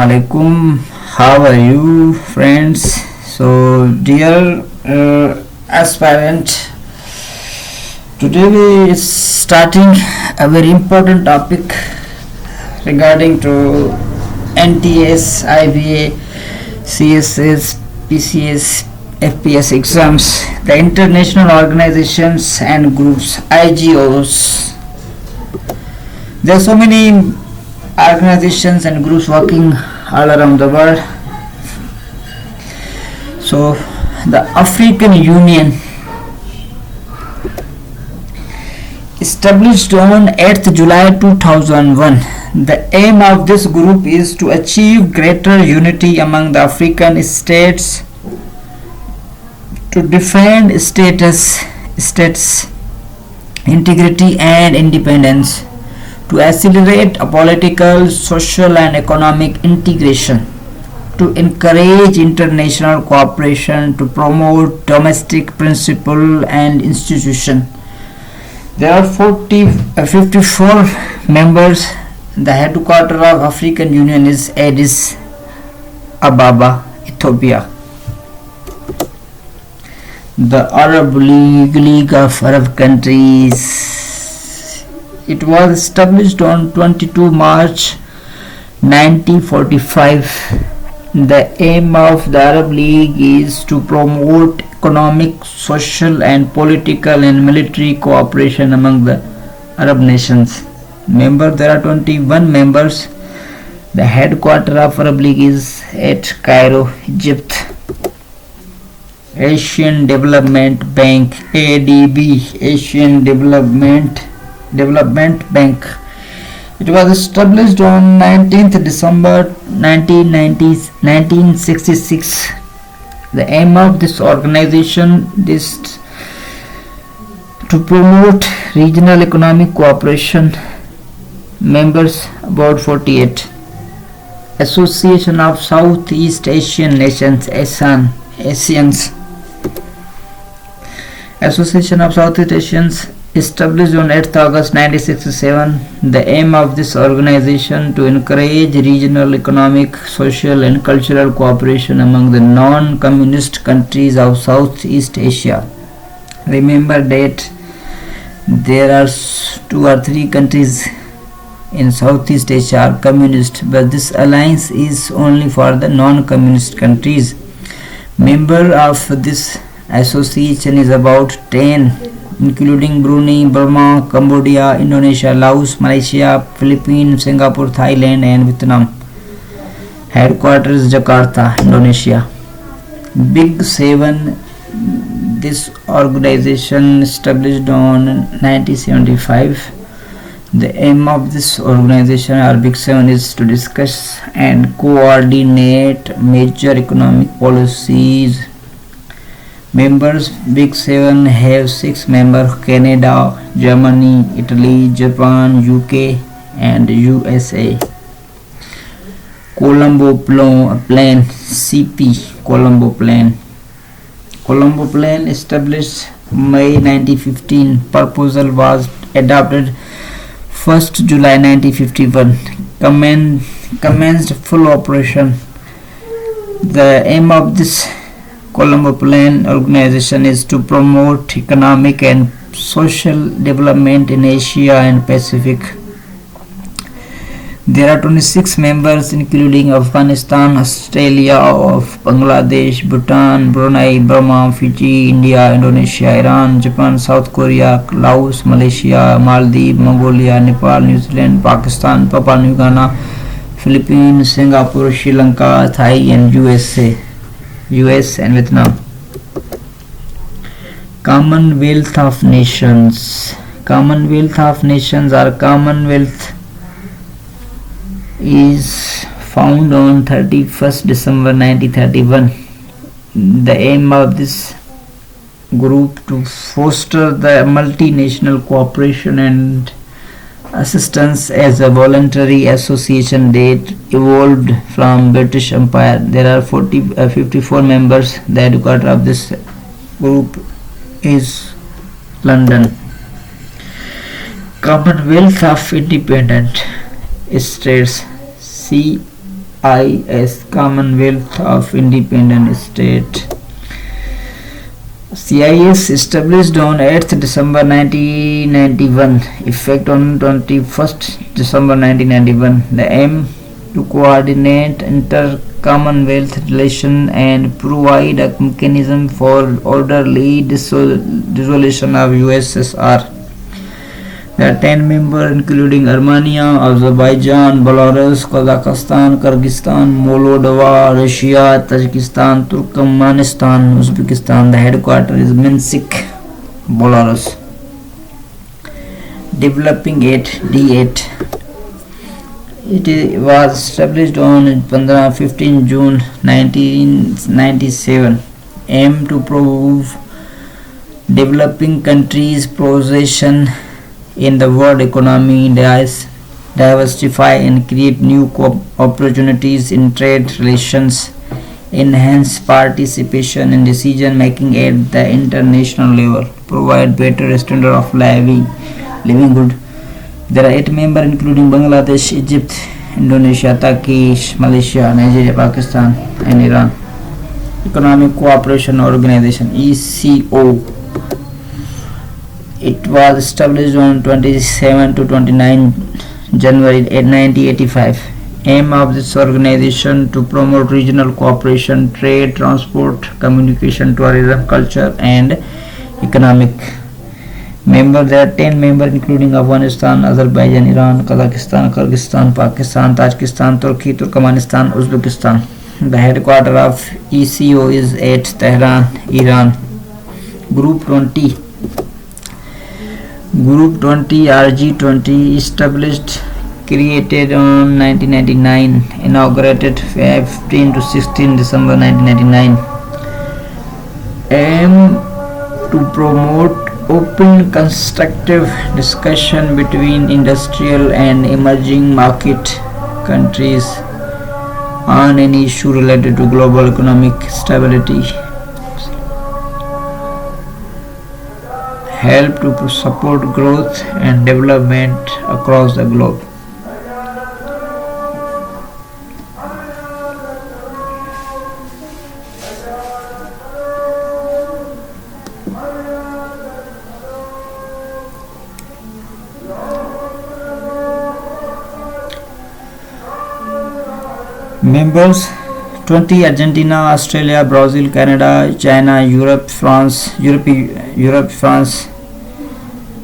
Alaikum. How are you, friends? So, dear aspirant, today we is starting a very important topic regarding to NTS, IBA, CSS, PCS, FPS exams, the international organizations and groups, IGOs. There are so many organizations and groups working all around the world. So the African Union, established on 8th July 2001, the aim of this group is to achieve greater unity among the African states, to defend states integrity and independence, to accelerate political, social and economic integration, to encourage international cooperation, to promote domestic principle and institution. There are 54 members. The headquarters of African Union is Addis Ababa, Ethiopia. The Arab League of Arab Countries. It was established on 22 March 1945. The aim of the Arab League is to promote economic, social and political and military cooperation among the Arab nations. There are 21 members. The headquarters of Arab League is at Cairo, Egypt. Asian Development Bank, ADB, Asian Development Bank. It was established on 19th December 1966. The aim of this organization is to promote regional economic cooperation. Members about 48. Association of Southeast Asian Nations, ASEANs. Association of Southeast Asians, established on 8th August 1967. The aim of this organization to encourage regional economic, social and cultural cooperation among the non-communist countries of Southeast Asia. Remember that there are 2 or 3 countries in Southeast Asia are communist, but this alliance is only for the non-communist countries. Member of this association is about 10, including Brunei, Burma, Cambodia, Indonesia, Laos, Malaysia, Philippines, Singapore, Thailand and Vietnam. Headquarters Jakarta, Indonesia. Big Seven. This organization established on 1975. The aim of this organization or Big Seven is to discuss and coordinate major economic policies. Members, Big Seven have 6 members: Canada, Germany, Italy, Japan, UK and USA. Colombo Plan, CP, Colombo Plan. Colombo Plan established May 1915. Proposal was adopted 1st July 1951. Commenced full operation. The aim of this Colombo Plan organization is to promote economic and social development in Asia and Pacific. There are 26 members, including Afghanistan, Australia, Bangladesh, Bhutan, Brunei, Burma, Fiji, India, Indonesia, Iran, Japan, South Korea, Laos, Malaysia, Maldives, Mongolia, Nepal, New Zealand, Pakistan, Papua New Guinea, Philippines, Singapore, Sri Lanka, Thai and US and Vietnam. Commonwealth of Nations. Commonwealth of Nations or Commonwealth is found on 31st December 1931. The aim of this group to foster the multinational cooperation and assistance as a voluntary association that evolved from British Empire. There are 54 members. The headquarters of this group is London. Commonwealth of Independent States, CIS, Commonwealth of Independent States. CIS established on 8th December 1991, effect on 21st December 1991. The aim to coordinate inter-Commonwealth relations and provide a mechanism for orderly dissolution of USSR. There are 10 members including Armenia, Azerbaijan, Belarus, Kazakhstan, Kyrgyzstan, Moldova, Russia, Tajikistan, Turkmenistan, Uzbekistan. The headquarters is Minsk, Belarus. Developing 8 D8. It was established on 15 June 1997. Aim to prove developing countries' position in the world economy, diversify and create new opportunities in trade relations, enhance participation in decision making at the international level, provide better standard of living good. There are 8 members including Bangladesh, Egypt, Indonesia, Turkey, Malaysia, Nigeria, Pakistan and Iran. Economic Cooperation Organization ECO. It was established on 27 to 29 January 1985. Aim of this organization to promote regional cooperation, trade, transport, communication, tourism, culture and economic. There are 10 members including Afghanistan, Azerbaijan, Iran, Kazakhstan, Kyrgyzstan, Pakistan, Tajikistan, Turkey, Turkmenistan, Uzbekistan. The headquarters of ECO is at Tehran, Iran. Group 20 RG20 established, created on 1999, inaugurated 15 to 16 December 1999. Aim to promote open constructive discussion between industrial and emerging market countries on any issue related to global economic stability. Help to support growth and development across the globe. Members 20 Argentina, Australia, Brazil, Canada, China, Europe, France,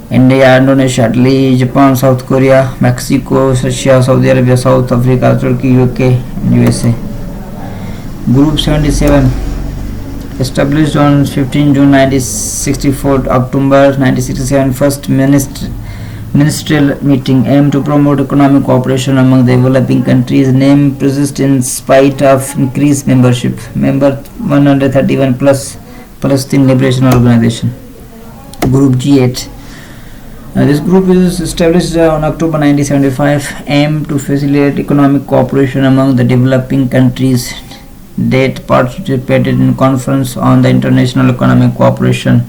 India, Indonesia, Italy, Japan, South Korea, Mexico, Russia, Saudi Arabia, South Africa, Turkey, UK and USA. Group 77 established on 15 June 1964, October 1967, first ministerial meeting. Aim to promote economic cooperation among the developing countries. Name persists in spite of increased membership. Member 131 plus Palestine Liberation Organization. Group G8. This group is established on October 1975. Aim to facilitate economic cooperation among the developing countries. Date participated in conference on the international economic cooperation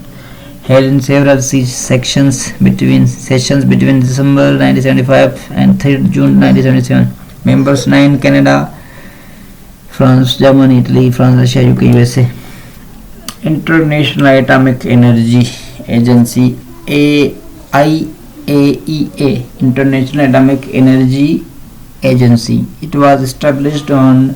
held in several sessions between December 1975 and 3rd June 1977. Members 9 Canada, France, Germany, Italy, France, Russia, UK, USA. International Atomic Energy Agency IAEA, International Atomic Energy Agency. It was established on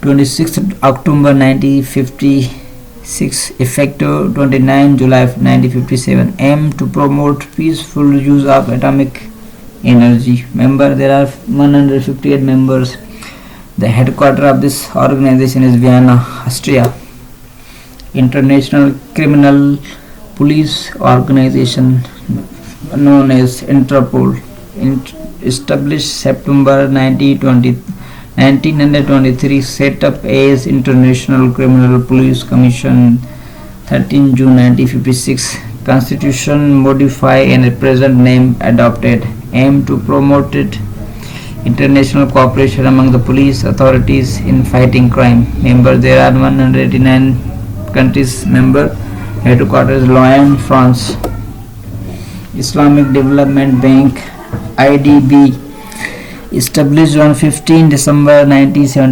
26th October 1956, effective 29 July 1957. Aim to promote peaceful use of atomic energy. There are 158 members. The headquarters of this organization is Vienna, Austria. International Criminal Police Organization known as Interpol, established September 1923, set up as International Criminal Police Commission 13 June 1956. Constitution modified and present name adopted. Aim to promote international cooperation among the police authorities in fighting crime. There are 189 countries member. Headquarters Lyon, France. Islamic Development Bank IDB established on 15 December 1973.